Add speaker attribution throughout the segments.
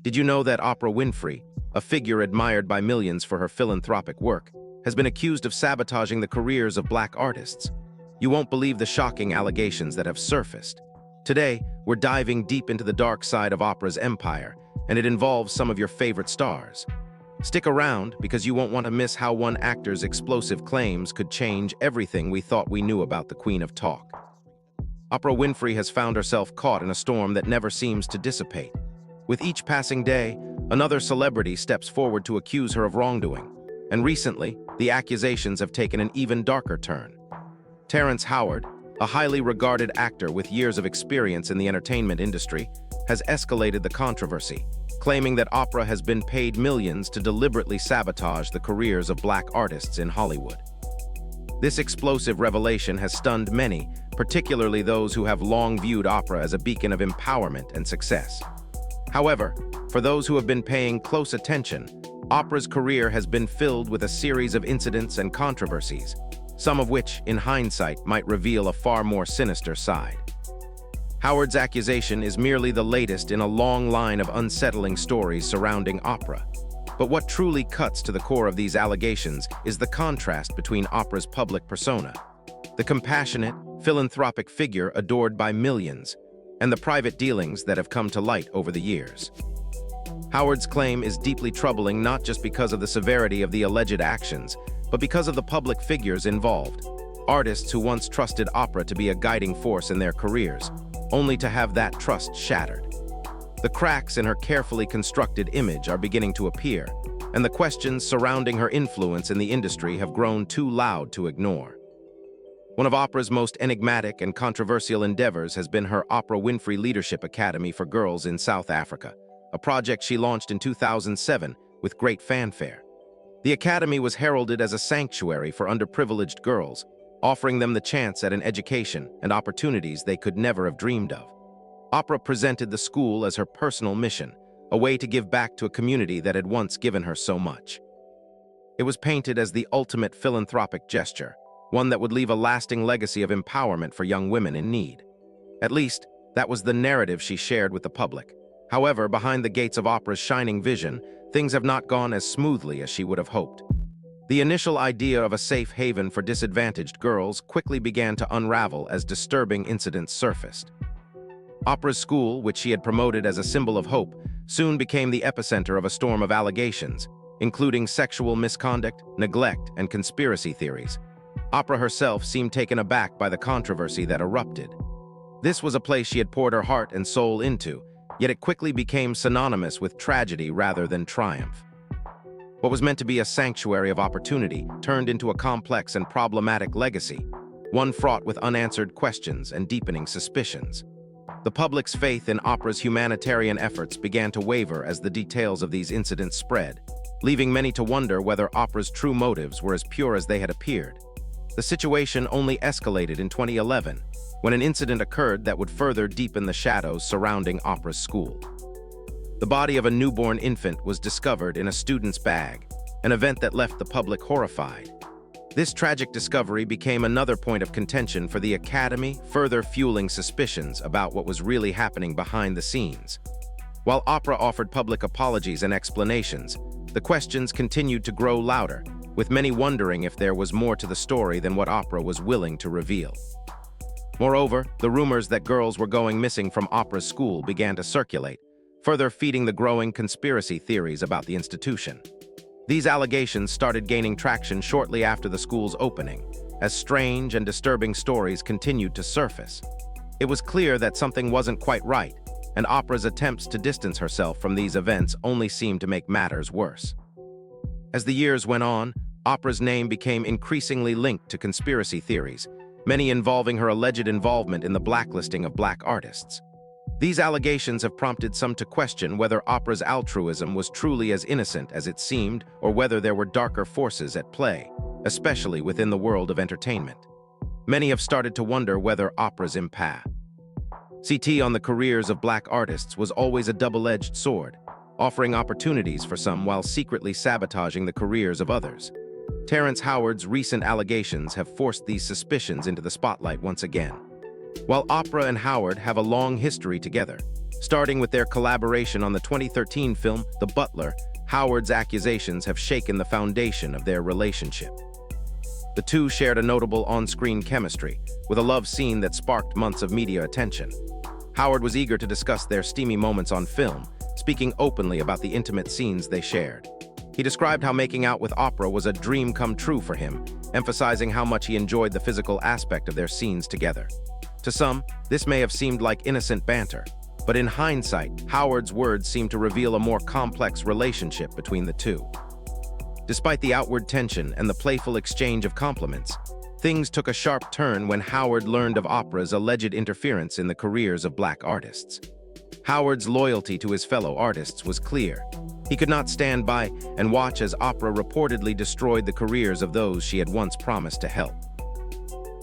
Speaker 1: Did you know that Oprah Winfrey, a figure admired by millions for her philanthropic work, has been accused of sabotaging the careers of black artists? You won't believe the shocking allegations that have surfaced. Today, we're diving deep into the dark side of Oprah's empire, and it involves some of your favorite stars. Stick around, because you won't want to miss how one actor's explosive claims could change everything we thought we knew about the Queen of Talk. Oprah Winfrey has found herself caught in a storm that never seems to dissipate. With each passing day, another celebrity steps forward to accuse her of wrongdoing, and recently, the accusations have taken an even darker turn. Terrence Howard, a highly regarded actor with years of experience in the entertainment industry, has escalated the controversy, claiming that Oprah has been paid millions to deliberately sabotage the careers of black artists in Hollywood. This explosive revelation has stunned many, particularly those who have long viewed Oprah as a beacon of empowerment and success. However, for those who have been paying close attention, Oprah's career has been filled with a series of incidents and controversies, some of which, in hindsight, might reveal a far more sinister side. Howard's accusation is merely the latest in a long line of unsettling stories surrounding Oprah. But what truly cuts to the core of these allegations is the contrast between Oprah's public persona, the compassionate, philanthropic figure adored by millions, and the private dealings that have come to light over the years. Howard's claim is deeply troubling not just because of the severity of the alleged actions, but because of the public figures involved. Artists who once trusted Oprah to be a guiding force in their careers, only to have that trust shattered. The cracks in her carefully constructed image are beginning to appear, and the questions surrounding her influence in the industry have grown too loud to ignore. One of Oprah's most enigmatic and controversial endeavors has been her Oprah Winfrey Leadership Academy for Girls in South Africa, a project she launched in 2007 with great fanfare. The academy was heralded as a sanctuary for underprivileged girls, offering them the chance at an education and opportunities they could never have dreamed of. Oprah presented the school as her personal mission, a way to give back to a community that had once given her so much. It was painted as the ultimate philanthropic gesture, one that would leave a lasting legacy of empowerment for young women in need. At least, that was the narrative she shared with the public. However, behind the gates of Oprah's shining vision, things have not gone as smoothly as she would have hoped. The initial idea of a safe haven for disadvantaged girls quickly began to unravel as disturbing incidents surfaced. Oprah's school, which she had promoted as a symbol of hope, soon became the epicenter of a storm of allegations, including sexual misconduct, neglect, and conspiracy theories. Oprah herself seemed taken aback by the controversy that erupted. This was a place she had poured her heart and soul into, yet it quickly became synonymous with tragedy rather than triumph. What was meant to be a sanctuary of opportunity turned into a complex and problematic legacy, one fraught with unanswered questions and deepening suspicions. The public's faith in Oprah's humanitarian efforts began to waver as the details of these incidents spread, leaving many to wonder whether Oprah's true motives were as pure as they had appeared. The situation only escalated in 2011, when an incident occurred that would further deepen the shadows surrounding Oprah's school. The body of a newborn infant was discovered in a student's bag, an event that left the public horrified. This tragic discovery became another point of contention for the academy, further fueling suspicions about what was really happening behind the scenes. While Oprah offered public apologies and explanations, the questions continued to grow louder, with many wondering if there was more to the story than what Oprah was willing to reveal. Moreover, the rumors that girls were going missing from Oprah's school began to circulate, further feeding the growing conspiracy theories about the institution. These allegations started gaining traction shortly after the school's opening, as strange and disturbing stories continued to surface. It was clear that something wasn't quite right, and Oprah's attempts to distance herself from these events only seemed to make matters worse. As the years went on, Oprah's name became increasingly linked to conspiracy theories, many involving her alleged involvement in the blacklisting of black artists. These allegations have prompted some to question whether Oprah's altruism was truly as innocent as it seemed, or whether there were darker forces at play, especially within the world of entertainment. Many have started to wonder whether Oprah's impact on the careers of black artists was always a double-edged sword, offering opportunities for some while secretly sabotaging the careers of others. Terrence Howard's recent allegations have forced these suspicions into the spotlight once again. While Oprah and Howard have a long history together, Starting with their collaboration on the 2013 film The Butler, Howard's accusations have shaken the foundation of their relationship. The two shared a notable on-screen chemistry, with a love scene that sparked months of media attention. Howard was eager to discuss their steamy moments on film, speaking openly about the intimate scenes they shared. He described how making out with Oprah was a dream come true for him, emphasizing how much he enjoyed the physical aspect of their scenes together. To some, this may have seemed like innocent banter, but in hindsight, Howard's words seem to reveal a more complex relationship between the two. Despite the outward tension and the playful exchange of compliments, things took a sharp turn when Howard learned of Oprah's alleged interference in the careers of black artists. Howard's loyalty to his fellow artists was clear. He could not stand by and watch as Oprah reportedly destroyed the careers of those she had once promised to help.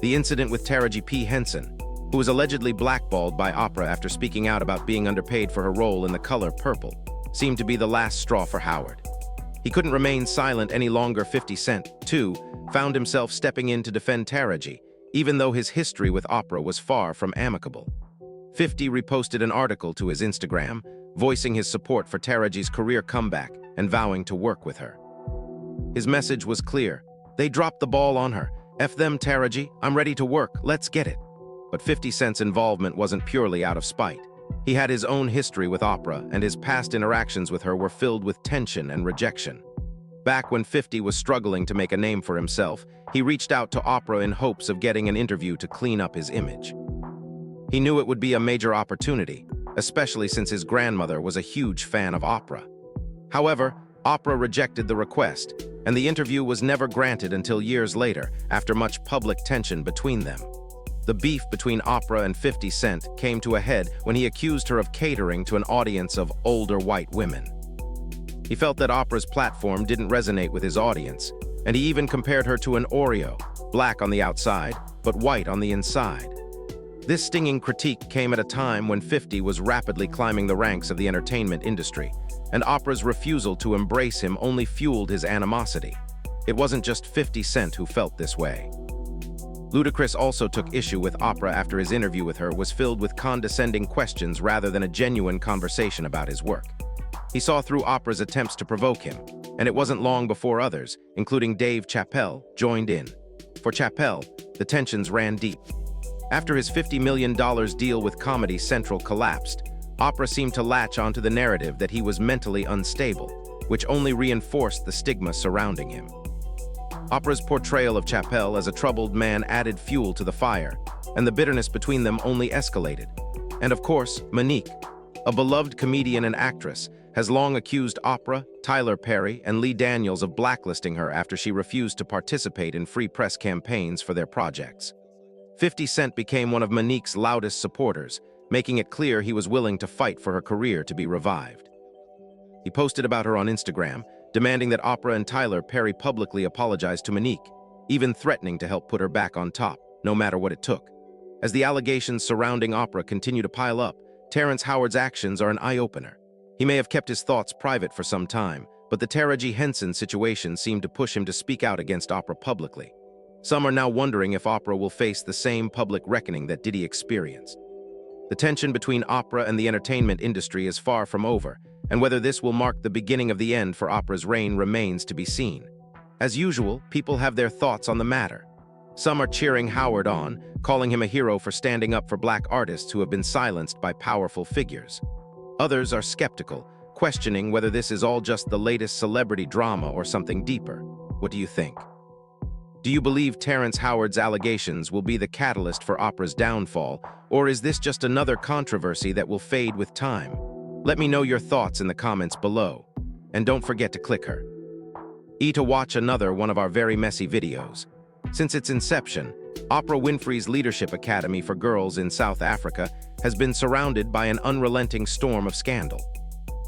Speaker 1: The incident with Taraji P. Henson, who was allegedly blackballed by Oprah after speaking out about being underpaid for her role in The Color Purple, seemed to be the last straw for Howard. He couldn't remain silent any longer. 50 Cent, too, found himself stepping in to defend Taraji, even though his history with Oprah was far from amicable. 50 reposted an article to his Instagram, voicing his support for Taraji's career comeback and vowing to work with her. His message was clear. They dropped the ball on her. F them, Taraji, I'm ready to work, let's get it. But 50 Cent's involvement wasn't purely out of spite. He had his own history with Oprah, and his past interactions with her were filled with tension and rejection. Back when 50 was struggling to make a name for himself, he reached out to Oprah in hopes of getting an interview to clean up his image. He knew it would be a major opportunity, especially since his grandmother was a huge fan of Oprah. However, Oprah rejected the request, and the interview was never granted until years later, after much public tension between them. The beef between Oprah and 50 Cent came to a head when he accused her of catering to an audience of older white women. He felt that Oprah's platform didn't resonate with his audience, and he even compared her to an Oreo, black on the outside, but white on the inside. This stinging critique came at a time when 50 was rapidly climbing the ranks of the entertainment industry, and Oprah's refusal to embrace him only fueled his animosity. It wasn't just 50 Cent who felt this way. Ludacris also took issue with Oprah after his interview with her was filled with condescending questions rather than a genuine conversation about his work. He saw through Oprah's attempts to provoke him, and it wasn't long before others, including Dave Chappelle, joined in. For Chappelle, the tensions ran deep. After his $50 million deal with Comedy Central collapsed, Oprah seemed to latch onto the narrative that he was mentally unstable, which only reinforced the stigma surrounding him. Oprah's portrayal of Chappelle as a troubled man added fuel to the fire, and the bitterness between them only escalated. And of course, Monique, a beloved comedian and actress, has long accused Oprah, Tyler Perry, and Lee Daniels of blacklisting her after she refused to participate in free press campaigns for their projects. 50 Cent became one of Monique's loudest supporters, making it clear he was willing to fight for her career to be revived. He posted about her on Instagram, demanding that Oprah and Tyler Perry publicly apologize to Monique, even threatening to help put her back on top, no matter what it took. As the allegations surrounding Oprah continue to pile up, Terrence Howard's actions are an eye-opener. He may have kept his thoughts private for some time, but the Taraji Henson situation seemed to push him to speak out against Oprah publicly. Some are now wondering if Oprah will face the same public reckoning that Diddy experienced. The tension between Oprah and the entertainment industry is far from over, and whether this will mark the beginning of the end for Oprah's reign remains to be seen. As usual, people have their thoughts on the matter. Some are cheering Howard on, calling him a hero for standing up for black artists who have been silenced by powerful figures. Others are skeptical, questioning whether this is all just the latest celebrity drama or something deeper. What do you think? Do you believe Terrence Howard's allegations will be the catalyst for Oprah's downfall, or is this just another controversy that will fade with time? Let me know your thoughts in the comments below, and don't forget to click her to watch another one of our very messy videos. Since its inception, Oprah Winfrey's Leadership Academy for Girls in South Africa has been surrounded by an unrelenting storm of scandal.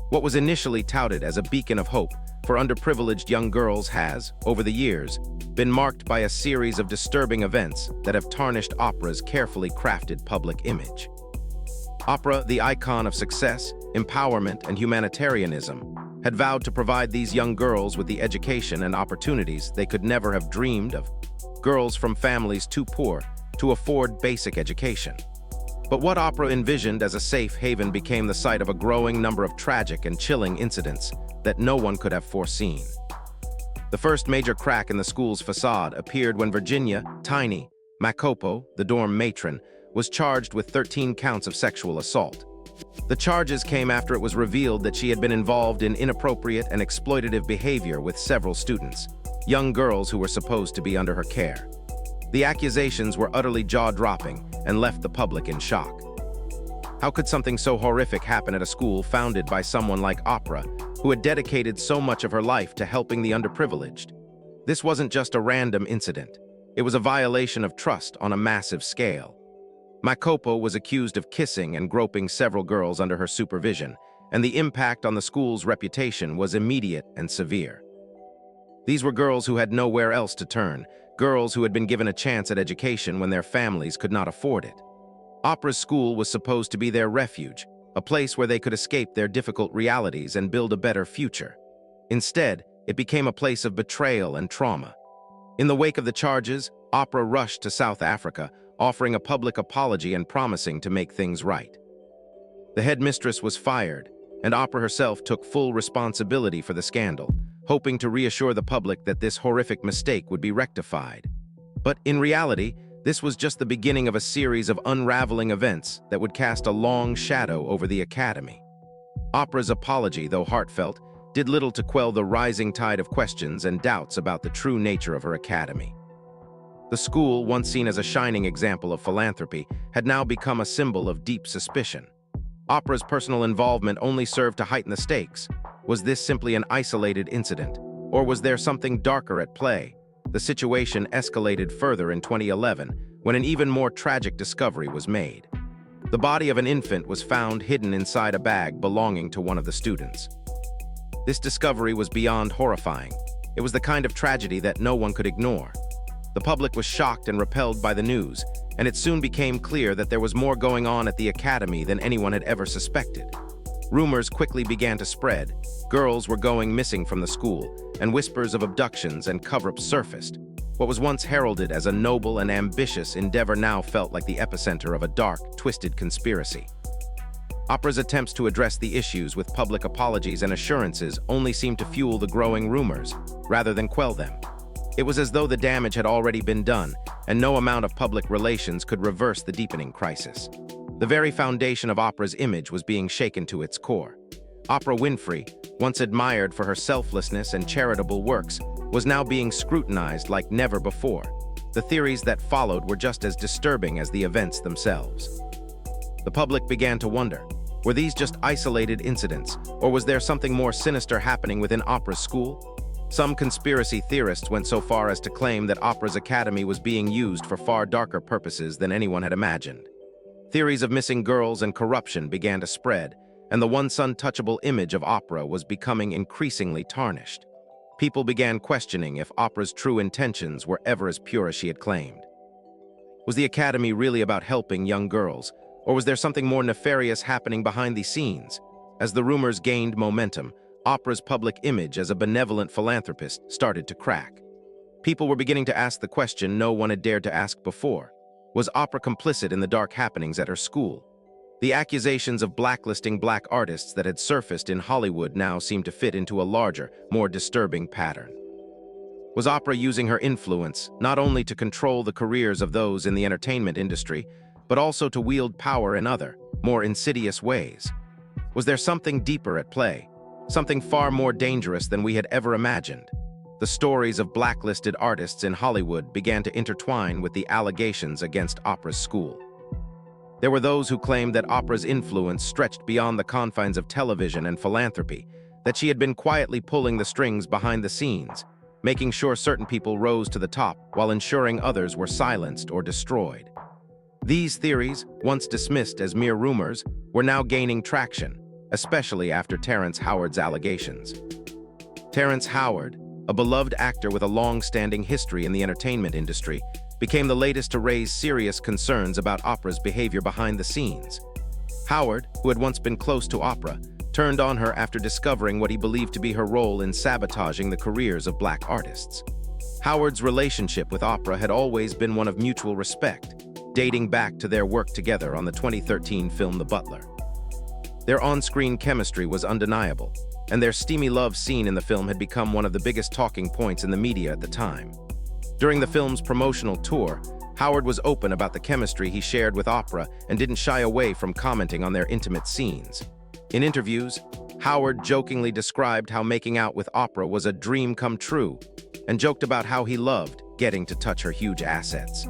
Speaker 1: What was initially touted as a beacon of hope for underprivileged young girls has, over the years, been marked by a series of disturbing events that have tarnished Oprah's carefully crafted public image. Oprah, the icon of success, empowerment, and humanitarianism, had vowed to provide these young girls with the education and opportunities they could never have dreamed of, girls from families too poor to afford basic education. But what Oprah envisioned as a safe haven became the site of a growing number of tragic and chilling incidents that no one could have foreseen. The first major crack in the school's facade appeared when Virginia Tiny Makopo, the dorm matron, was charged with 13 counts of sexual assault. The charges came after it was revealed that she had been involved in inappropriate and exploitative behavior with several students, young girls who were supposed to be under her care. The accusations were utterly jaw-dropping and left the public in shock. How could something so horrific happen at a school founded by someone like Oprah, who had dedicated so much of her life to helping the underprivileged? This wasn't just a random incident. It was a violation of trust on a massive scale. Makopo was accused of kissing and groping several girls under her supervision, and the impact on the school's reputation was immediate and severe. These were girls who had nowhere else to turn, girls who had been given a chance at education when their families could not afford it. Oprah's school was supposed to be their refuge, a place where they could escape their difficult realities and build a better future. Instead, it became a place of betrayal and trauma. In the wake of the charges, Oprah rushed to South Africa, offering a public apology and promising to make things right. The headmistress was fired, and Oprah herself took full responsibility for the scandal, hoping to reassure the public that this horrific mistake would be rectified. But in reality, this was just the beginning of a series of unraveling events that would cast a long shadow over the academy. Oprah's apology, though heartfelt, did little to quell the rising tide of questions and doubts about the true nature of her academy. The school, once seen as a shining example of philanthropy, had now become a symbol of deep suspicion. Oprah's personal involvement only served to heighten the stakes. Was this simply an isolated incident, or was there something darker at play? The situation escalated further in 2011, when an even more tragic discovery was made. The body of an infant was found hidden inside a bag belonging to one of the students. This discovery was beyond horrifying. It was the kind of tragedy that no one could ignore. The public was shocked and repelled by the news, and it soon became clear that there was more going on at the academy than anyone had ever suspected. Rumors quickly began to spread. Girls were going missing from the school, and whispers of abductions and cover-ups surfaced. What was once heralded as a noble and ambitious endeavor now felt like the epicenter of a dark, twisted conspiracy. Oprah's attempts to address the issues with public apologies and assurances only seemed to fuel the growing rumors, rather than quell them. It was as though the damage had already been done, and no amount of public relations could reverse the deepening crisis. The very foundation of Oprah's image was being shaken to its core. Oprah Winfrey, once admired for her selflessness and charitable works, was now being scrutinized like never before. The theories that followed were just as disturbing as the events themselves. The public began to wonder, were these just isolated incidents, or was there something more sinister happening within Oprah's school? Some conspiracy theorists went so far as to claim that Oprah's academy was being used for far darker purposes than anyone had imagined. Theories of missing girls and corruption began to spread, and the once untouchable image of Oprah was becoming increasingly tarnished. People began questioning if Oprah's true intentions were ever as pure as she had claimed. Was the academy really about helping young girls, or was there something more nefarious happening behind the scenes? As the rumors gained momentum, Oprah's public image as a benevolent philanthropist started to crack. People were beginning to ask the question no one had dared to ask before. Was Oprah complicit in the dark happenings at her school? The accusations of blacklisting black artists that had surfaced in Hollywood now seemed to fit into a larger, more disturbing pattern. Was Oprah using her influence not only to control the careers of those in the entertainment industry, but also to wield power in other, more insidious ways? Was there something deeper at play? Something far more dangerous than we had ever imagined? The stories of blacklisted artists in Hollywood began to intertwine with the allegations against Oprah's school. There were those who claimed that Oprah's influence stretched beyond the confines of television and philanthropy, that she had been quietly pulling the strings behind the scenes, making sure certain people rose to the top while ensuring others were silenced or destroyed. These theories, once dismissed as mere rumors, were now gaining traction, especially after Terrence Howard's allegations. Terrence Howard, a beloved actor with a long-standing history in the entertainment industry, became the latest to raise serious concerns about Oprah's behavior behind the scenes. Howard, who had once been close to Oprah, turned on her after discovering what he believed to be her role in sabotaging the careers of black artists. Howard's relationship with Oprah had always been one of mutual respect. dating back to their work together on the 2013 film The Butler. Their on-screen chemistry was undeniable, and their steamy love scene in the film had become one of the biggest talking points in the media at the time. During the film's promotional tour, Howard was open about the chemistry he shared with Oprah and didn't shy away from commenting on their intimate scenes. In interviews, Howard jokingly described how making out with Oprah was a dream come true and joked about how he loved getting to touch her huge assets.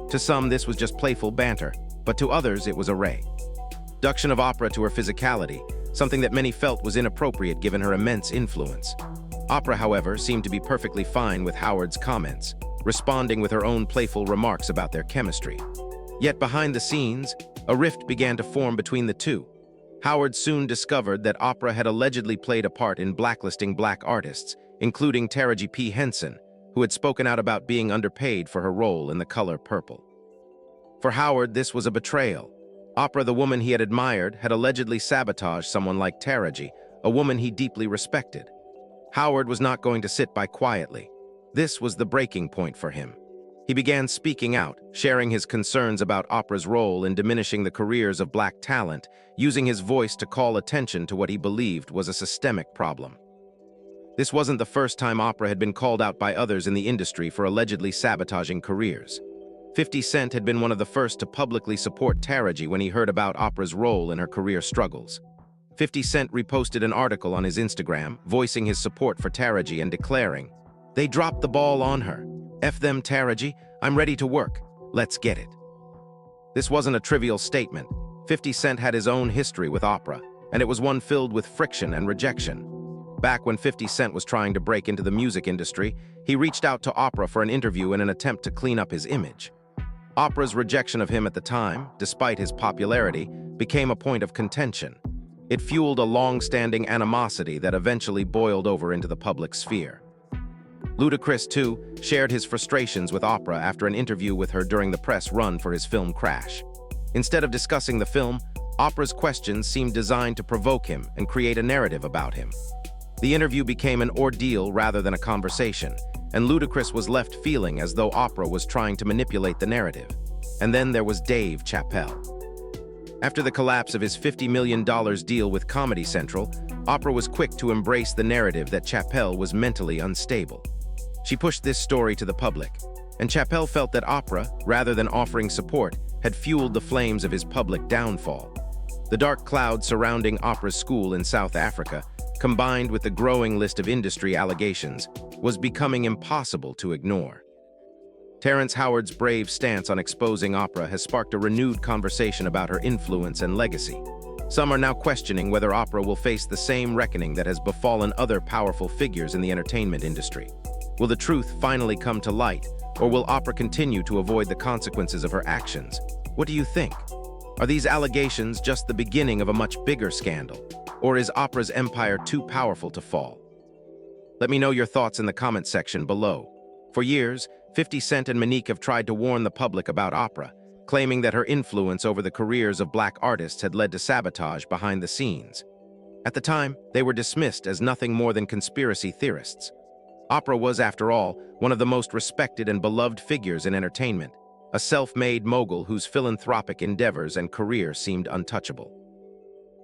Speaker 1: To some, this was just playful banter, but to others, it was a reduction of Oprah to her physicality, something that many felt was inappropriate given her immense influence. Oprah, however, seemed to be perfectly fine with Howard's comments, responding with her own playful remarks about their chemistry. Yet behind the scenes, a rift began to form between the two. Howard soon discovered that Oprah had allegedly played a part in blacklisting black artists, including Taraji P. Henson, who had spoken out about being underpaid for her role in The Color Purple. For Howard, this was a betrayal. Oprah, the woman he had admired, had allegedly sabotaged someone like Taraji, a woman he deeply respected. Howard was not going to sit by quietly. This was the breaking point for him. He began speaking out, sharing his concerns about Oprah's role in diminishing the careers of black talent, using his voice to call attention to what he believed was a systemic problem. This wasn't the first time Oprah had been called out by others in the industry for allegedly sabotaging careers. 50 Cent had been one of the first to publicly support Taraji when he heard about Oprah's role in her career struggles. 50 Cent reposted an article on his Instagram, voicing his support for Taraji and declaring, "They dropped the ball on her. F them, Taraji. I'm ready to work. Let's get it." This wasn't a trivial statement. 50 Cent had his own history with Oprah, and it was one filled with friction and rejection. Back when 50 Cent was trying to break into the music industry, he reached out to Oprah for an interview in an attempt to clean up his image. Oprah's rejection of him at the time, despite his popularity, became a point of contention. It fueled a long-standing animosity that eventually boiled over into the public sphere. Ludacris, too, shared his frustrations with Oprah after an interview with her during the press run for his film Crash. Instead of discussing the film, Oprah's questions seemed designed to provoke him and create a narrative about him. The interview became an ordeal rather than a conversation, and Ludacris was left feeling as though Oprah was trying to manipulate the narrative. And then there was Dave Chappelle. After the collapse of his $50 million deal with Comedy Central, Oprah was quick to embrace the narrative that Chappelle was mentally unstable. She pushed this story to the public, and Chappelle felt that Oprah, rather than offering support, had fueled the flames of his public downfall. The dark cloud surrounding Oprah's school in South Africa, combined with the growing list of industry allegations, was becoming impossible to ignore. Terrence Howard's brave stance on exposing Oprah has sparked a renewed conversation about her influence and legacy. Some are now questioning whether Oprah will face the same reckoning that has befallen other powerful figures in the entertainment industry. Will the truth finally come to light, or will Oprah continue to avoid the consequences of her actions? What do you think? Are these allegations just the beginning of a much bigger scandal, or is Oprah's empire too powerful to fall? Let me know your thoughts in the comment section below. For years, 50 Cent and Monique have tried to warn the public about Oprah, claiming that her influence over the careers of black artists had led to sabotage behind the scenes. At the time, they were dismissed as nothing more than conspiracy theorists. Oprah was, after all, one of the most respected and beloved figures in entertainment, a self-made mogul whose philanthropic endeavors and career seemed untouchable.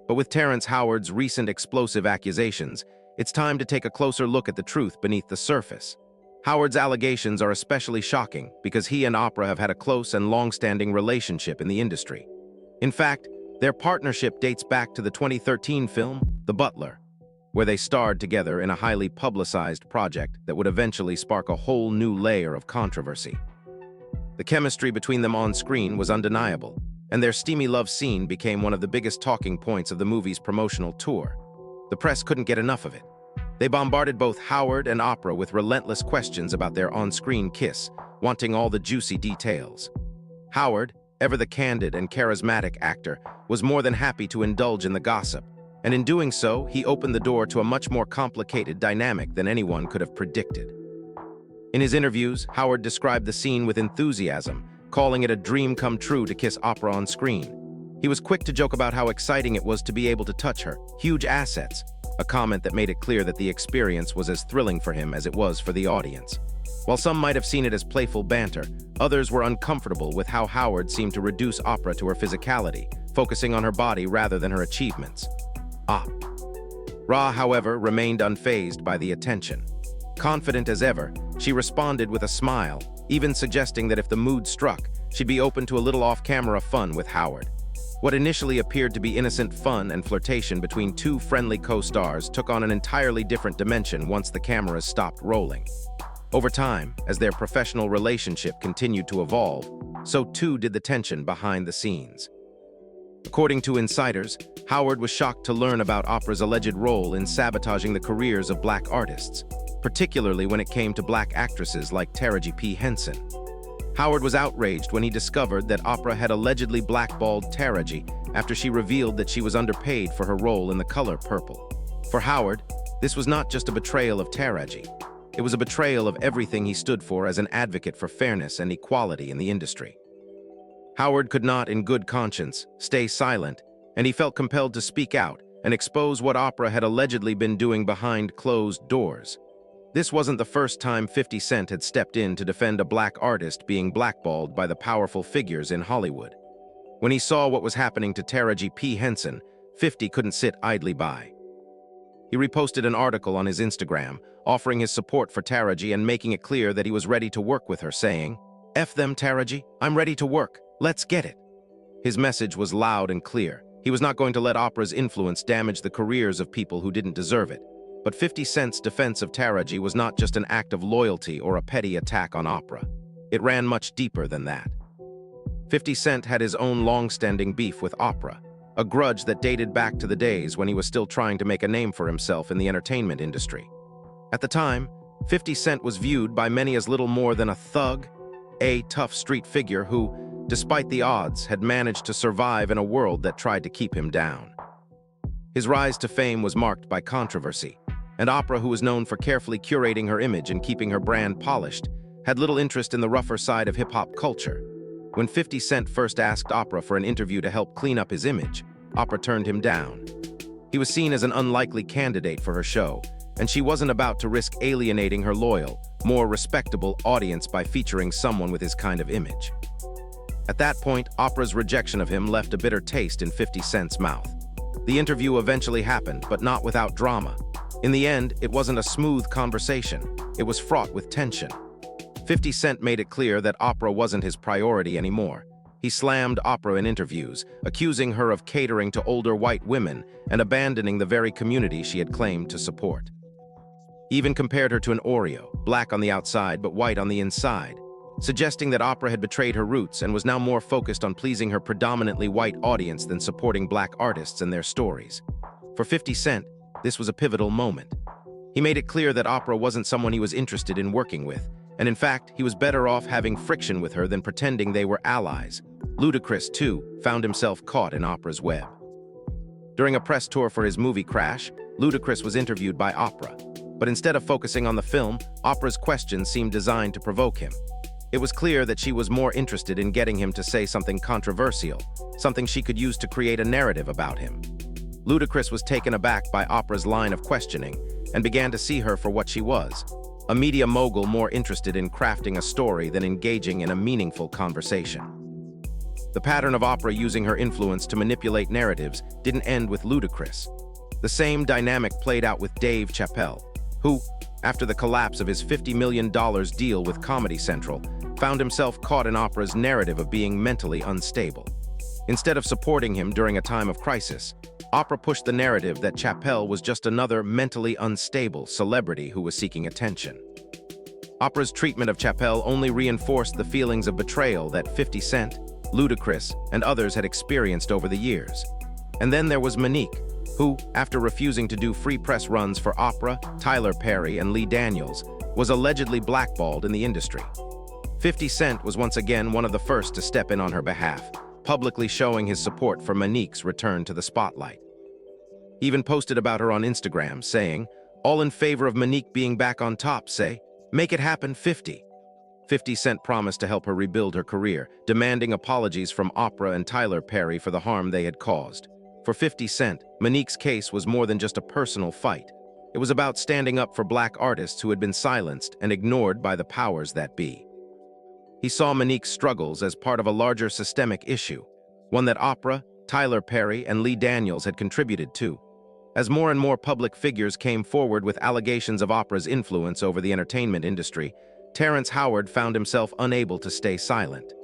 Speaker 1: But with Terrence Howard's recent explosive accusations, it's time to take a closer look at the truth beneath the surface. Howard's allegations are especially shocking because he and Oprah have had a close and long-standing relationship in the industry. In fact, their partnership dates back to the 2013 film, The Butler, where they starred together in a highly publicized project that would eventually spark a whole new layer of controversy. The chemistry between them on screen was undeniable, and their steamy love scene became one of the biggest talking points of the movie's promotional tour. The press couldn't get enough of it. They bombarded both Howard and Oprah with relentless questions about their on-screen kiss, wanting all the juicy details. Howard, ever the candid and charismatic actor, was more than happy to indulge in the gossip, and in doing so, he opened the door to a much more complicated dynamic than anyone could have predicted. In his interviews, Howard described the scene with enthusiasm, calling it a dream come true to kiss Oprah on screen. He was quick to joke about how exciting it was to be able to touch her huge assets, a comment that made it clear that the experience was as thrilling for him as it was for the audience. While some might have seen it as playful banter, others were uncomfortable with how Howard seemed to reduce Oprah to her physicality, focusing on her body rather than her achievements. Ra, however, remained unfazed by the attention. Confident as ever, she responded with a smile, even suggesting that if the mood struck, she'd be open to a little off-camera fun with Howard. What initially appeared to be innocent fun and flirtation between two friendly co-stars took on an entirely different dimension once the cameras stopped rolling. Over time, as their professional relationship continued to evolve, so too did the tension behind the scenes. According to insiders, Howard was shocked to learn about Oprah's alleged role in sabotaging the careers of black artists, particularly when it came to black actresses like Taraji P. Henson. Howard was outraged when he discovered that Oprah had allegedly blackballed Taraji after she revealed that she was underpaid for her role in The Color Purple. For Howard, this was not just a betrayal of Taraji. It was a betrayal of everything he stood for as an advocate for fairness and equality in the industry. Howard could not, in good conscience, stay silent, and he felt compelled to speak out and expose what Oprah had allegedly been doing behind closed doors. This wasn't the first time 50 Cent had stepped in to defend a black artist being blackballed by the powerful figures in Hollywood. When he saw what was happening to Taraji P. Henson, 50 couldn't sit idly by. He reposted an article on his Instagram, offering his support for Taraji and making it clear that he was ready to work with her, saying, "F them, Taraji, I'm ready to work. Let's get it." His message was loud and clear. He was not going to let Oprah's influence damage the careers of people who didn't deserve it. But 50 Cent's defense of Taraji was not just an act of loyalty or a petty attack on Oprah. It ran much deeper than that. 50 Cent had his own long-standing beef with Oprah, a grudge that dated back to the days when he was still trying to make a name for himself in the entertainment industry. At the time, 50 Cent was viewed by many as little more than a thug, a tough street figure who, despite the odds, had managed to survive in a world that tried to keep him down. His rise to fame was marked by controversy, and Oprah, who was known for carefully curating her image and keeping her brand polished, had little interest in the rougher side of hip-hop culture. When 50 Cent first asked Oprah for an interview to help clean up his image, Oprah turned him down. He was seen as an unlikely candidate for her show, and she wasn't about to risk alienating her loyal, more respectable audience by featuring someone with his kind of image. At that point, Oprah's rejection of him left a bitter taste in 50 Cent's mouth. The interview eventually happened, but not without drama. In the end, it wasn't a smooth conversation. It was fraught with tension. 50 Cent made it clear that Oprah wasn't his priority anymore. He slammed Oprah in interviews, accusing her of catering to older white women and abandoning the very community she had claimed to support. He even compared her to an Oreo, black on the outside but white on the inside, suggesting that Oprah had betrayed her roots and was now more focused on pleasing her predominantly white audience than supporting black artists and their stories. For 50 Cent, this was a pivotal moment. He made it clear that Oprah wasn't someone he was interested in working with, and in fact, he was better off having friction with her than pretending they were allies. Ludacris, too, found himself caught in Oprah's web. During a press tour for his movie Crash, Ludacris was interviewed by Oprah. But instead of focusing on the film, Oprah's questions seemed designed to provoke him. It was clear that she was more interested in getting him to say something controversial, something she could use to create a narrative about him. Ludacris was taken aback by Oprah's line of questioning and began to see her for what she was, a media mogul more interested in crafting a story than engaging in a meaningful conversation. The pattern of Oprah using her influence to manipulate narratives didn't end with Ludacris. The same dynamic played out with Dave Chappelle, who, after the collapse of his $50 million deal with Comedy Central, found himself caught in Oprah's narrative of being mentally unstable. Instead of supporting him during a time of crisis, Oprah pushed the narrative that Chappelle was just another mentally unstable celebrity who was seeking attention. Oprah's treatment of Chappelle only reinforced the feelings of betrayal that 50 Cent, Ludacris, and others had experienced over the years. And then there was Monique, who, after refusing to do free press runs for Oprah, Tyler Perry, and Lee Daniels, was allegedly blackballed in the industry. 50 Cent was once again one of the first to step in on her behalf, publicly showing his support for Monique's return to the spotlight. He even posted about her on Instagram, saying, "All in favor of Monique being back on top, say, make it happen 50." 50 Cent promised to help her rebuild her career, demanding apologies from Oprah and Tyler Perry for the harm they had caused. For 50 Cent, Monique's case was more than just a personal fight. It was about standing up for Black artists who had been silenced and ignored by the powers that be. He saw Monique's struggles as part of a larger systemic issue, one that Oprah, Tyler Perry, and Lee Daniels had contributed to. As more and more public figures came forward with allegations of Oprah's influence over the entertainment industry, Terrence Howard found himself unable to stay silent.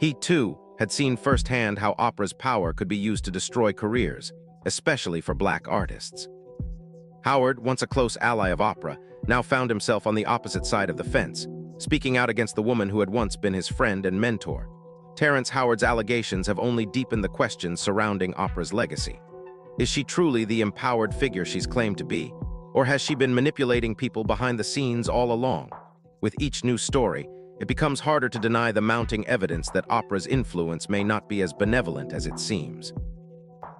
Speaker 1: He, too, had seen firsthand how Oprah's power could be used to destroy careers, especially for Black artists. Howard, once a close ally of Oprah, now found himself on the opposite side of the fence, speaking out against the woman who had once been his friend and mentor. Terrence Howard's allegations have only deepened the questions surrounding Oprah's legacy. Is she truly the empowered figure she's claimed to be, or has she been manipulating people behind the scenes all along? With each new story, it becomes harder to deny the mounting evidence that Oprah's influence may not be as benevolent as it seems.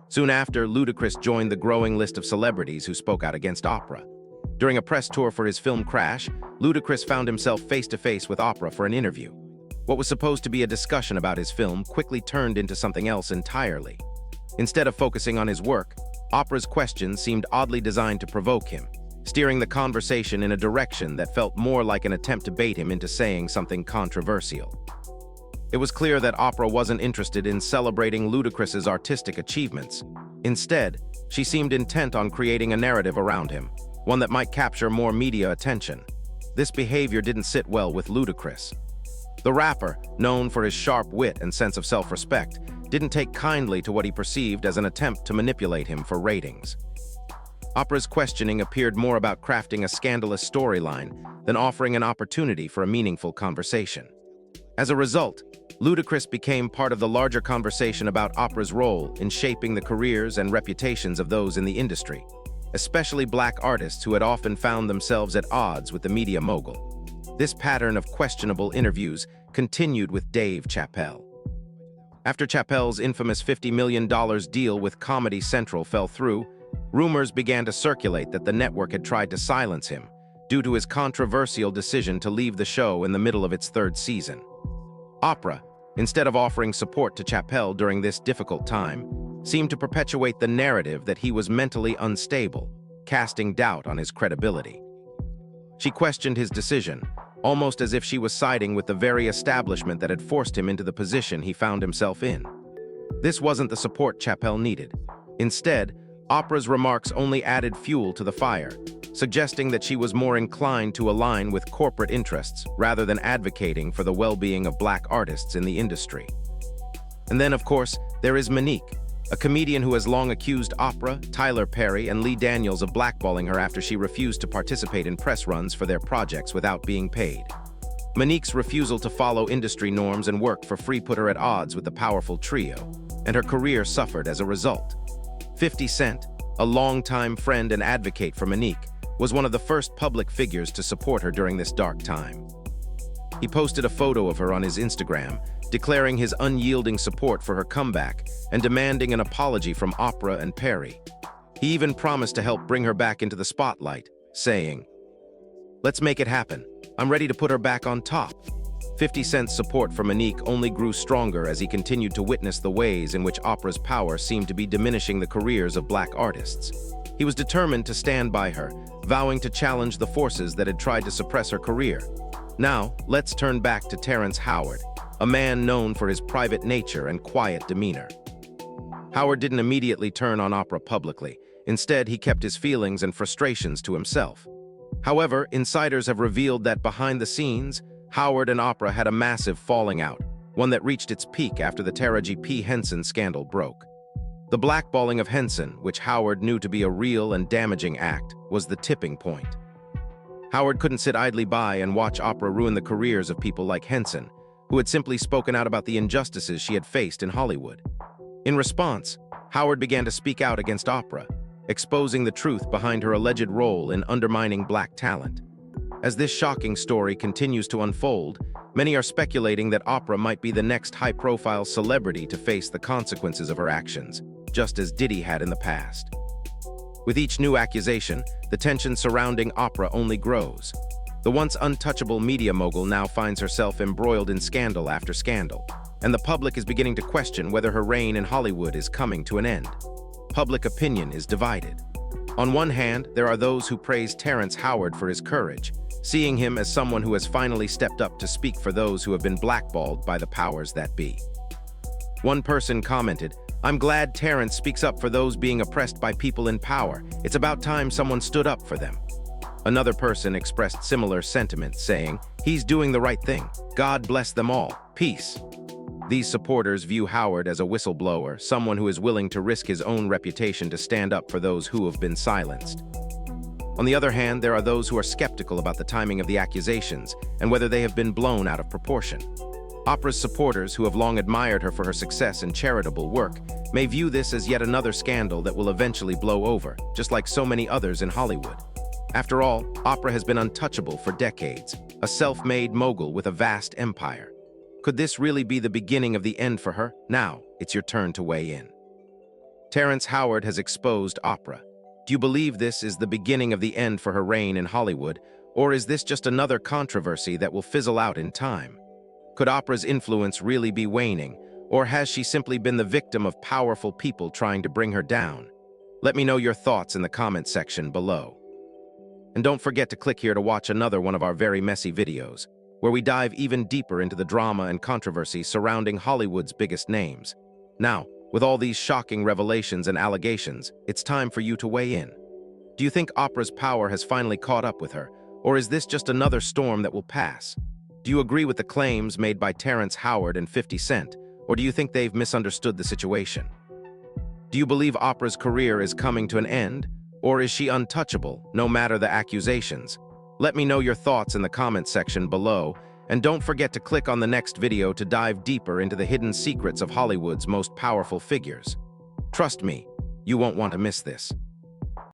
Speaker 1: Soon after, Ludacris joined the growing list of celebrities who spoke out against Oprah. During a press tour for his film Crash, Ludacris found himself face-to-face with Oprah for an interview. What was supposed to be a discussion about his film quickly turned into something else entirely. Instead of focusing on his work, Oprah's questions seemed oddly designed to provoke him, steering the conversation in a direction that felt more like an attempt to bait him into saying something controversial. It was clear that Oprah wasn't interested in celebrating Ludacris's artistic achievements. Instead, she seemed intent on creating a narrative around him, one that might capture more media attention. This behavior didn't sit well with Ludacris. The rapper, known for his sharp wit and sense of self-respect, didn't take kindly to what he perceived as an attempt to manipulate him for ratings. Oprah's questioning appeared more about crafting a scandalous storyline than offering an opportunity for a meaningful conversation. As a result, Ludacris became part of the larger conversation about Oprah's role in shaping the careers and reputations of those in the industry, especially Black artists who had often found themselves at odds with the media mogul. This pattern of questionable interviews continued with Dave Chappelle. After Chappelle's infamous $50 million deal with Comedy Central fell through, rumors began to circulate that the network had tried to silence him due to his controversial decision to leave the show in the middle of its third season. Oprah, instead of offering support to Chappelle during this difficult time, seemed to perpetuate the narrative that he was mentally unstable, casting doubt on his credibility. She questioned his decision, almost as if she was siding with the very establishment that had forced him into the position he found himself in. This wasn't the support Chappelle needed. Instead, Oprah's remarks only added fuel to the fire, suggesting that she was more inclined to align with corporate interests rather than advocating for the well-being of Black artists in the industry. And then, of course, there is Monique, a comedian who has long accused Oprah, Tyler Perry, and Lee Daniels of blackballing her after she refused to participate in press runs for their projects without being paid. Monique's refusal to follow industry norms and work for free put her at odds with the powerful trio, and her career suffered as a result. 50 Cent, a longtime friend and advocate for Monique, was one of the first public figures to support her during this dark time. He posted a photo of her on his Instagram, declaring his unyielding support for her comeback and demanding an apology from Oprah and Perry. He even promised to help bring her back into the spotlight, saying, "Let's make it happen. I'm ready to put her back on top." 50 Cent's support for Monique only grew stronger as he continued to witness the ways in which Oprah's power seemed to be diminishing the careers of Black artists. He was determined to stand by her, vowing to challenge the forces that had tried to suppress her career. Now, let's turn back to Terrence Howard, a man known for his private nature and quiet demeanor. Howard didn't immediately turn on Oprah publicly. Instead, he kept his feelings and frustrations to himself. However, insiders have revealed that behind the scenes, Howard and Oprah had a massive falling out, one that reached its peak after the Taraji P. Henson scandal broke. The blackballing of Henson, which Howard knew to be a real and damaging act, was the tipping point. Howard couldn't sit idly by and watch Oprah ruin the careers of people like Henson, who had simply spoken out about the injustices she had faced in Hollywood. In response, Howard began to speak out against Oprah, exposing the truth behind her alleged role in undermining Black talent. As this shocking story continues to unfold, many are speculating that Oprah might be the next high-profile celebrity to face the consequences of her actions, just as Diddy had in the past. With each new accusation, the tension surrounding Oprah only grows. The once untouchable media mogul now finds herself embroiled in scandal after scandal, and the public is beginning to question whether her reign in Hollywood is coming to an end. Public opinion is divided. On one hand, there are those who praise Terrence Howard for his courage, seeing him as someone who has finally stepped up to speak for those who have been blackballed by the powers that be. One person commented, "I'm glad Terrence speaks up for those being oppressed by people in power. It's about time someone stood up for them." Another person expressed similar sentiments, saying, "He's doing the right thing. God bless them all. Peace." These supporters view Howard as a whistleblower, someone who is willing to risk his own reputation to stand up for those who have been silenced. On the other hand, there are those who are skeptical about the timing of the accusations and whether they have been blown out of proportion. Oprah's supporters, who have long admired her for her success and charitable work, may view this as yet another scandal that will eventually blow over, just like so many others in Hollywood. After all, Oprah has been untouchable for decades, a self-made mogul with a vast empire. Could this really be the beginning of the end for her? Now, it's your turn to weigh in. Terrence Howard has exposed Oprah. Do you believe this is the beginning of the end for her reign in Hollywood, or is this just another controversy that will fizzle out in time? Could Oprah's influence really be waning, or has she simply been the victim of powerful people trying to bring her down? Let me know your thoughts in the comment section below. And don't forget to click here to watch another one of our very messy videos, where we dive even deeper into the drama and controversy surrounding Hollywood's biggest names. Now, with all these shocking revelations and allegations, it's time for you to weigh in. Do you think Oprah's power has finally caught up with her, or is this just another storm that will pass? Do you agree with the claims made by Terrence Howard and 50 Cent, or do you think they've misunderstood the situation? Do you believe Oprah's career is coming to an end, or is she untouchable, no matter the accusations? Let me know your thoughts in the comment section below, and don't forget to click on the next video to dive deeper into the hidden secrets of Hollywood's most powerful figures. Trust me, you won't want to miss this.